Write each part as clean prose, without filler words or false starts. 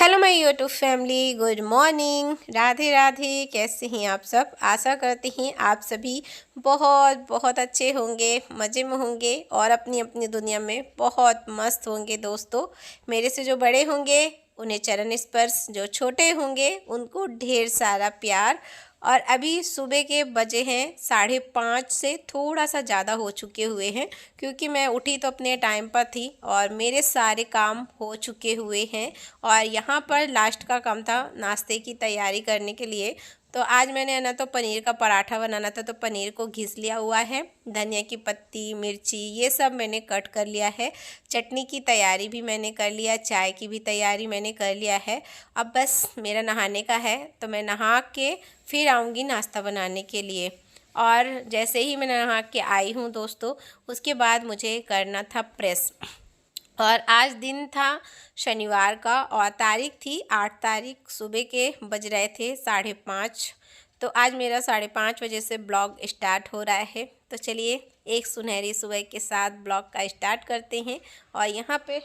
Hello my YouTube family, good morning, Radhe Radhe. कैसे हैं आप सब? आशा करते हैं आप सभी बहुत बहुत अच्छे होंगे, मज़े में होंगे और अपनी अपनी दुनिया में बहुत मस्त होंगे। दोस्तों, मेरे से जो बड़े होंगे उन्हें चरण स्पर्श, जो छोटे होंगे उनको ढेर सारा प्यार। और अभी सुबह के बजे हैं 5:30 से थोड़ा सा ज़्यादा हो चुके हुए हैं, क्योंकि मैं उठी तो अपने टाइम पर थी और मेरे सारे काम हो चुके हुए हैं। और यहाँ पर लास्ट का काम था नाश्ते की तैयारी करने के लिए। तो आज मैंने है ना तो पनीर का पराठा बनाना था, तो पनीर को घिस लिया हुआ है, धनिया की पत्ती, मिर्ची, ये सब मैंने कट कर लिया है। चटनी की तैयारी भी मैंने कर लिया, चाय की भी तैयारी मैंने कर लिया है। अब बस मेरा नहाने का है, तो मैं नहा के फिर आऊँगी नाश्ता बनाने के लिए। और जैसे ही मैं नहा के आई हूँ दोस्तों, उसके बाद मुझे करना था प्रेस। और आज दिन था शनिवार का और तारीख थी 8 तारीख। सुबह के बज रहे थे 5:30। तो आज मेरा 5:30 बजे से ब्लॉग स्टार्ट हो रहा है। तो चलिए एक सुनहरी सुबह के साथ ब्लॉग का स्टार्ट करते हैं। और यहाँ पे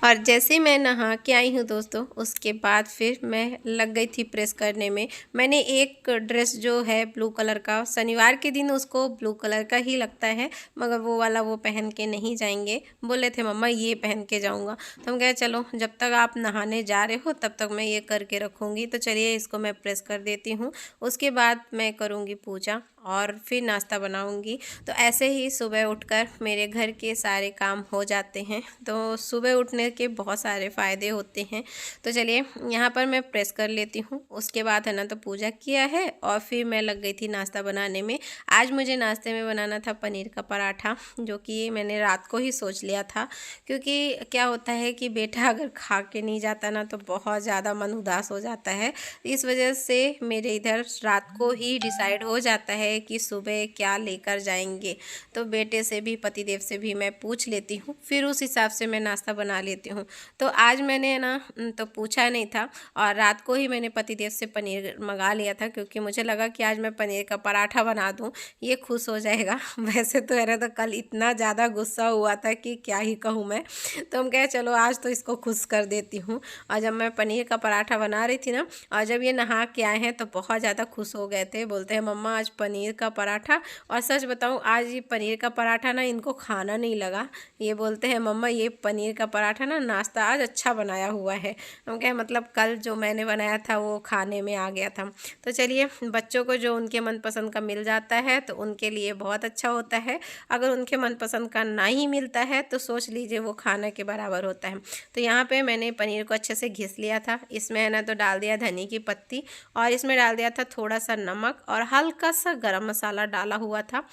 और जैसे मैं नहा के आई हूँ दोस्तों, उसके बाद फिर मैं लग गई थी प्रेस करने में। मैंने एक ड्रेस जो है ब्लू कलर का, शनिवार के दिन उसको ब्लू कलर का ही लगता है, मगर वो वाला वो पहन के नहीं जाएंगे। बोले थे मम्मा ये पहन के जाऊँगा, तो हम कहे चलो जब तक आप नहाने जा रहे हो तब तक मैं ये करके रखूँगी। तो चलिए इसको मैं प्रेस कर देती हूँ, उसके बाद मैं करूँगी पूजा और फिर नाश्ता बनाऊंगी। तो ऐसे ही सुबह उठकर मेरे घर के सारे काम हो जाते हैं। तो सुबह उठने के बहुत सारे फ़ायदे होते हैं। तो चलिए यहाँ पर मैं प्रेस कर लेती हूँ, उसके बाद है ना तो पूजा किया है और फिर मैं लग गई थी नाश्ता बनाने में। आज मुझे नाश्ते में बनाना था पनीर का पराठा, जो कि मैंने रात को ही सोच लिया था, क्योंकि क्या होता है कि बेटा अगर खा के नहीं जाता ना तो बहुत ज़्यादा मन उदास हो जाता है। इस वजह से मेरे इधर रात को ही डिसाइड हो जाता है कि सुबह क्या लेकर जाएंगे। तो बेटे से भी, पतिदेव से भी मैं पूछ लेती हूँ, फिर उस हिसाब से मैं नाश्ता बना लेती हूँ। तो आज मैंने ना तो पूछा नहीं था और रात को ही मैंने पतिदेव से पनीर मंगा लिया था, क्योंकि मुझे लगा कि आज मैं पनीर का पराठा बना दूँ, ये खुश हो जाएगा। वैसे तो है ना तो कल इतना ज़्यादा गुस्सा हुआ था कि क्या ही कहूँ मैं। तो हम कहे चलो आज तो इसको खुश कर देती हूँ। और जब मैं पनीर का पराठा बना रही थी ना, और जब ये नहा के आए हैं तो बहुत ज़्यादा खुश हो गए थे। बोलते हैं मम्मा आज पनीर का पराठा। और सच बताऊं, आज ये पनीर का पराठा ना इनको खाना नहीं लगा। ये बोलते हैं मम्मा ये पनीर का पराठा ना नाश्ता आज अच्छा बनाया हुआ है। हम कहे मतलब कल जो मैंने बनाया था वो खाने में आ गया था। तो चलिए, बच्चों को जो उनके मनपसंद का मिल जाता है तो उनके लिए बहुत अच्छा होता है। अगर उनके मनपसंद का ना ही मिलता है तो सोच लीजिए वो खाना के बराबर होता है। तो यहाँ पे मैंने पनीर को अच्छे से घिस लिया था। इसमें है ना तो डाल दिया धनिया की पत्ती और इसमें डाल दिया था थोड़ा सा नमक और हल्का सा गरम मसाला डाला हुआ था,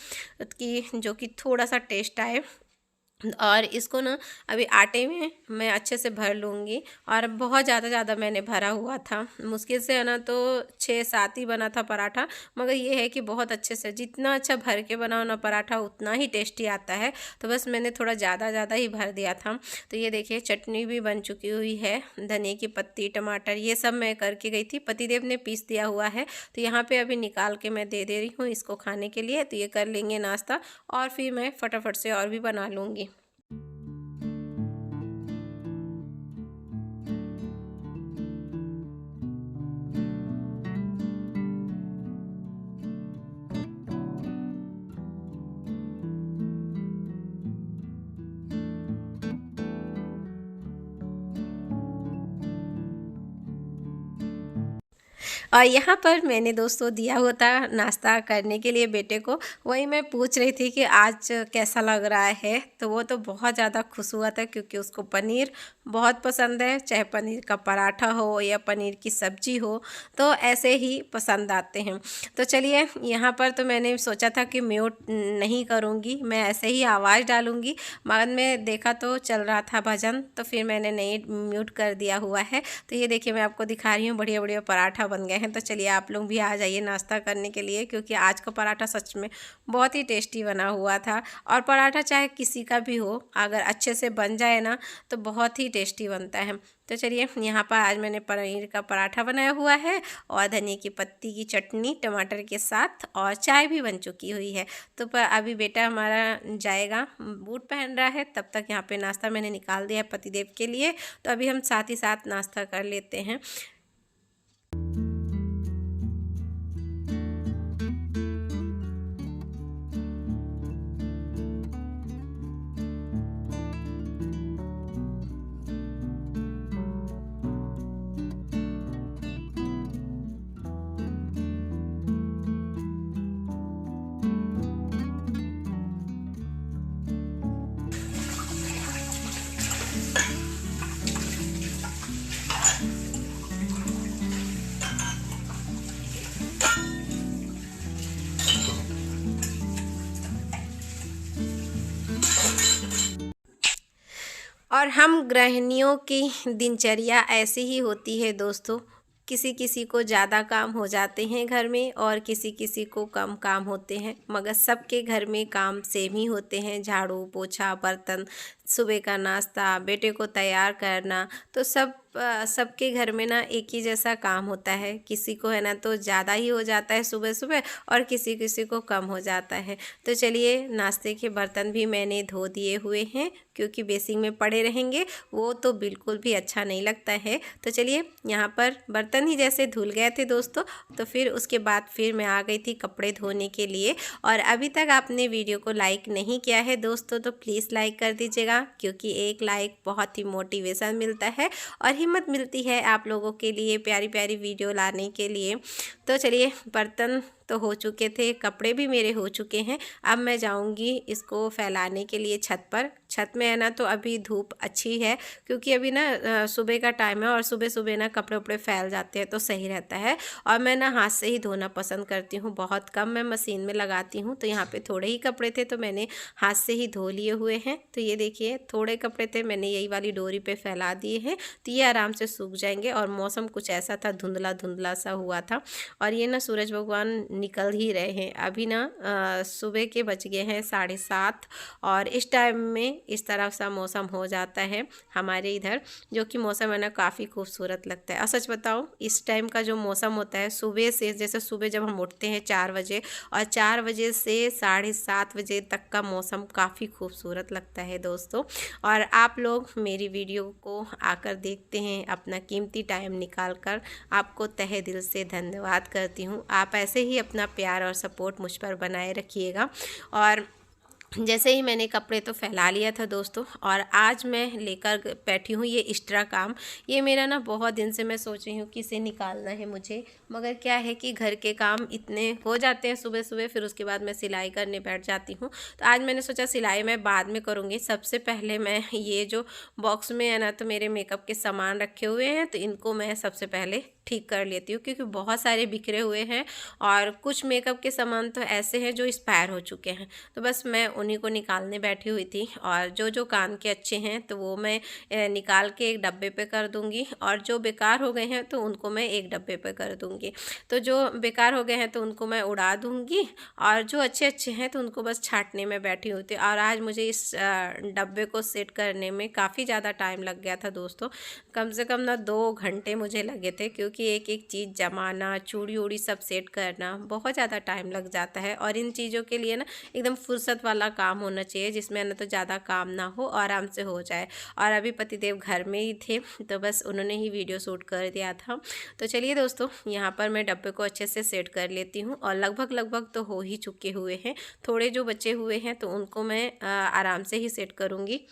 कि जो कि थोड़ा सा टेस्ट आए। और इसको ना अभी आटे में मैं अच्छे से भर लूँगी। और बहुत ज़्यादा मैंने भरा हुआ था, मुश्किल से है ना तो 6-7 ही बना था पराठा, मगर ये है कि बहुत अच्छे से, जितना अच्छा भर के बनाओ ना पराठा उतना ही टेस्टी आता है। तो बस मैंने थोड़ा ज़्यादा ही भर दिया था। तो ये देखिए चटनी भी बन चुकी हुई है, धनिया की पत्ती, टमाटर, ये सब मैं करके गई थी, पतिदेव ने पीस दिया हुआ है। तो यहाँ पर अभी निकाल के मैं दे रही हूँ इसको खाने के लिए। तो ये कर लेंगे नाश्ता और फिर मैं फटाफट से और भी बना लूँगी। और यहाँ पर मैंने दोस्तों दिया हुआ था नाश्ता करने के लिए बेटे को, वही मैं पूछ रही थी कि आज कैसा लग रहा है। तो वो तो बहुत ज़्यादा खुश हुआ था, क्योंकि उसको पनीर बहुत पसंद है, चाहे पनीर का पराठा हो या पनीर की सब्जी हो, तो ऐसे ही पसंद आते हैं। तो चलिए, यहाँ पर तो मैंने सोचा था कि म्यूट नहीं करूँगी, मैं ऐसे ही आवाज़ डालूँगी, मगर मैं देखा तो चल रहा था भजन, तो फिर मैंने नहीं म्यूट कर दिया हुआ है। तो ये देखिए मैं आपको दिखा रही हूँ, बढ़िया बढ़िया पराठा बन गए हैं, तो चलिए आप लोग भी आ जाइए नाश्ता करने के लिए, क्योंकि आज का पराठा सच में बहुत ही टेस्टी बना हुआ था। और पराठा चाहे किसी का भी हो, अगर अच्छे से बन जाए ना तो बहुत ही टेस्टी बनता है। तो चलिए यहाँ पर आज मैंने पनीर का पराठा बनाया हुआ है और धनिया की पत्ती की चटनी टमाटर के साथ, और चाय भी बन चुकी हुई है। तो पर अभी बेटा हमारा जाएगा, बूट पहन रहा है, तब तक यहाँ पे नाश्ता मैंने निकाल दिया है पतिदेव के लिए। तो अभी हम साथ ही साथ नाश्ता कर लेते हैं। और हम गृहिणियों की दिनचर्या ऐसी ही होती है दोस्तों। किसी किसी को ज़्यादा काम हो जाते हैं घर में और किसी किसी को कम काम होते हैं, मगर सबके घर में काम सेम ही होते हैं। झाड़ू पोछा बर्तन, सुबह का नाश्ता, बेटे को तैयार करना, तो सबके घर में ना एक ही जैसा काम होता है। किसी को है ना तो ज़्यादा ही हो जाता है सुबह सुबह, और किसी किसी को कम हो जाता है। तो चलिए नाश्ते के बर्तन भी मैंने धो दिए हुए हैं, क्योंकि बेसिंग में पड़े रहेंगे वो तो बिल्कुल भी अच्छा नहीं लगता है। तो चलिए यहाँ पर बर्तन ही जैसे धुल गए थे दोस्तों, तो फिर उसके बाद फिर मैं आ गई थी कपड़े धोने के लिए। और अभी तक आपने वीडियो को लाइक नहीं किया है दोस्तों, तो प्लीज़ लाइक कर दीजिएगा, क्योंकि एक लाइक बहुत ही मोटिवेशन मिलता है और हिम्मत मिलती है आप लोगों के लिए प्यारी प्यारी वीडियो लाने के लिए। तो चलिए बर्तन तो हो चुके थे, कपड़े भी मेरे हो चुके हैं। अब मैं जाऊंगी इसको फैलाने के लिए छत पर। छत में है ना तो अभी धूप अच्छी है, क्योंकि अभी ना सुबह का टाइम है और सुबह सुबह ना कपड़े उपड़े फैल जाते हैं तो सही रहता है। और मैं ना हाथ से ही धोना पसंद करती हूँ, बहुत कम मैं मशीन में लगाती हूँ। तो यहाँ पे थोड़े ही कपड़े थे तो मैंने हाथ से ही धो लिए हुए हैं। तो ये देखिए थोड़े कपड़े थे, मैंने यही वाली डोरी पे फैला दिए हैं, तो ये आराम से सूख जाएंगे। और मौसम कुछ ऐसा था, धुंधला धुंधला सा हुआ था, और ये ना सूरज भगवान निकल ही रहे हैं। अभी ना सुबह के बज गए हैं 7:30, और इस टाइम में इस तरह सा मौसम हो जाता है हमारे इधर, जो कि मौसम है ना काफ़ी खूबसूरत लगता है। और सच बताऊँ, इस टाइम का जो मौसम होता है सुबह से, जैसे सुबह जब हम उठते हैं 4 बजे, और 4 बजे से 7:30 बजे तक का मौसम काफ़ी खूबसूरत लगता है दोस्तों। और आप लोग मेरी वीडियो को आकर देखते हैं, अपना कीमती टाइम निकाल कर, आपको तहे दिल से धन्यवाद करती हूँ। आप ऐसे ही अपना प्यार और सपोर्ट मुझ पर बनाए रखिएगा। और जैसे ही मैंने कपड़े तो फैला लिया था दोस्तों, और आज मैं लेकर बैठी हूँ ये एक्स्ट्रा काम। ये मेरा ना बहुत दिन से मैं सोच रही हूँ कि इसे निकालना है मुझे, मगर क्या है कि घर के काम इतने हो जाते हैं सुबह सुबह, फिर उसके बाद मैं सिलाई करने बैठ जाती हूँ। तो आज मैंने सोचा सिलाई मैं बाद में करूँगी, सबसे पहले मैं ये जो बॉक्स में है ना तो मेरे मेकअप के सामान रखे हुए हैं, तो इनको मैं सबसे पहले ठीक कर लेती हूँ, क्योंकि बहुत सारे बिखरे हुए हैं और कुछ मेकअप के सामान तो ऐसे हैं जो एक्सपायर हो चुके हैं। तो बस मैं उन्हीं को निकालने बैठी हुई थी, और जो जो काम के अच्छे हैं तो वो मैं निकाल के एक डब्बे पे कर दूँगी, और जो बेकार हो गए हैं तो उनको मैं एक डब्बे पे कर दूँगी। तो जो बेकार हो गए हैं तो उनको मैं उड़ा दूँगी, और जो अच्छे अच्छे हैं तो उनको बस छांटने में बैठी हुई थी। और आज मुझे इस डब्बे को सेट करने में काफ़ी ज़्यादा टाइम लग गया था दोस्तों, कम से कम ना 2 घंटे मुझे लगे थे, क्योंकि एक एक चीज़ जमाना, चूड़ी उड़ी सब सेट करना बहुत ज़्यादा टाइम लग जाता है। और इन चीज़ों के लिए ना एकदम फुर्सत वाला काम होना चाहिए, जिसमें ना तो ज़्यादा काम ना हो, आराम से हो जाए। और अभी पतिदेव घर में ही थे, तो बस उन्होंने ही वीडियो शूट कर दिया था। तो चलिए दोस्तों, यहाँ पर मैं डब्बे को अच्छे से सेट कर लेती हूँ, और लगभग तो हो ही चुके हुए हैं। थोड़े जो बचे हुए हैं तो उनको मैं आराम से ही सेट करूँगी।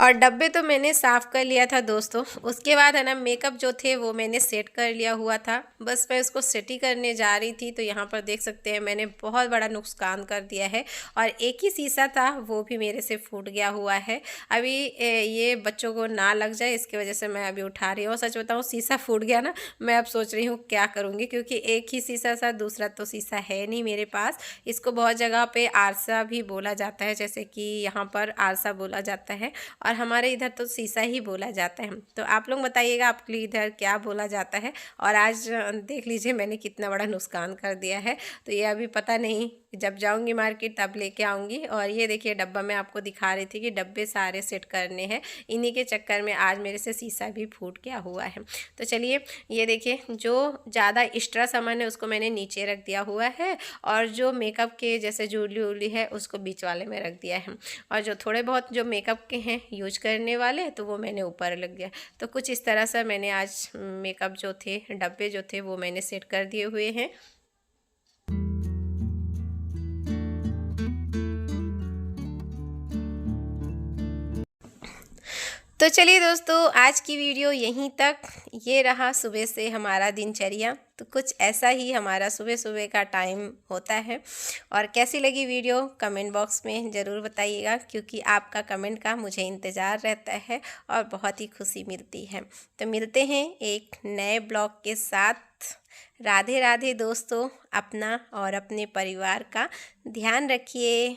और डब्बे तो मैंने साफ़ कर लिया था दोस्तों। उसके बाद है ना मेकअप जो थे वो मैंने सेट कर लिया हुआ था। बस मैं उसको सेट ही करने जा रही थी, तो यहाँ पर देख सकते हैं मैंने बहुत बड़ा नुकसान कर दिया है। और एक ही शीशा था वो भी मेरे से फूट गया हुआ है। अभी ये बच्चों को ना लग जाए इसकी वजह से मैं अभी उठा रही हूँ। सच बताऊँ, शीशा फूट गया ना, मैं अब सोच रही हूँ क्या करूँगी, क्योंकि एक ही शीशा था, दूसरा तो शीशा है नहीं मेरे पास। इसको बहुत जगह पे आरसा भी बोला जाता है, जैसे कि यहाँ पर आरसा बोला जाता है, और हमारे इधर तो शीशा ही बोला जाता है। तो आप लोग बताइएगा आपके इधर क्या बोला जाता है। और आज देख लीजिए मैंने कितना बड़ा नुकसान कर दिया है। तो ये अभी पता नहीं, जब जाऊंगी मार्केट तब लेके आऊँगी। और ये देखिए डब्बा मैं आपको दिखा रही थी कि डब्बे सारे सेट करने हैं, इन्हीं के चक्कर में आज मेरे से शीशा भी फूट गया हुआ है। तो चलिए ये देखिए, जो ज़्यादा एक्स्ट्रा सामान है उसको मैंने नीचे रख दिया हुआ है, और जो मेकअप के जैसे जूली उली है उसको बीच वाले में रख दिया है, और जो थोड़े बहुत जो मेकअप के हैं यूज करने वाले तो वो मैंने ऊपर लग गया। तो कुछ इस तरह से मैंने आज मेकअप जो थे, डब्बे जो थे वो मैंने सेट कर दिए हुए हैं। तो चलिए दोस्तों, आज की वीडियो यहीं तक। ये रहा सुबह से हमारा दिनचर्या। तो कुछ ऐसा ही हमारा सुबह सुबह का टाइम होता है। और कैसी लगी वीडियो कमेंट बॉक्स में ज़रूर बताइएगा, क्योंकि आपका कमेंट का मुझे इंतज़ार रहता है और बहुत ही खुशी मिलती है। तो मिलते हैं एक नए ब्लॉग के साथ। राधे राधे दोस्तों, अपना और अपने परिवार का ध्यान रखिए।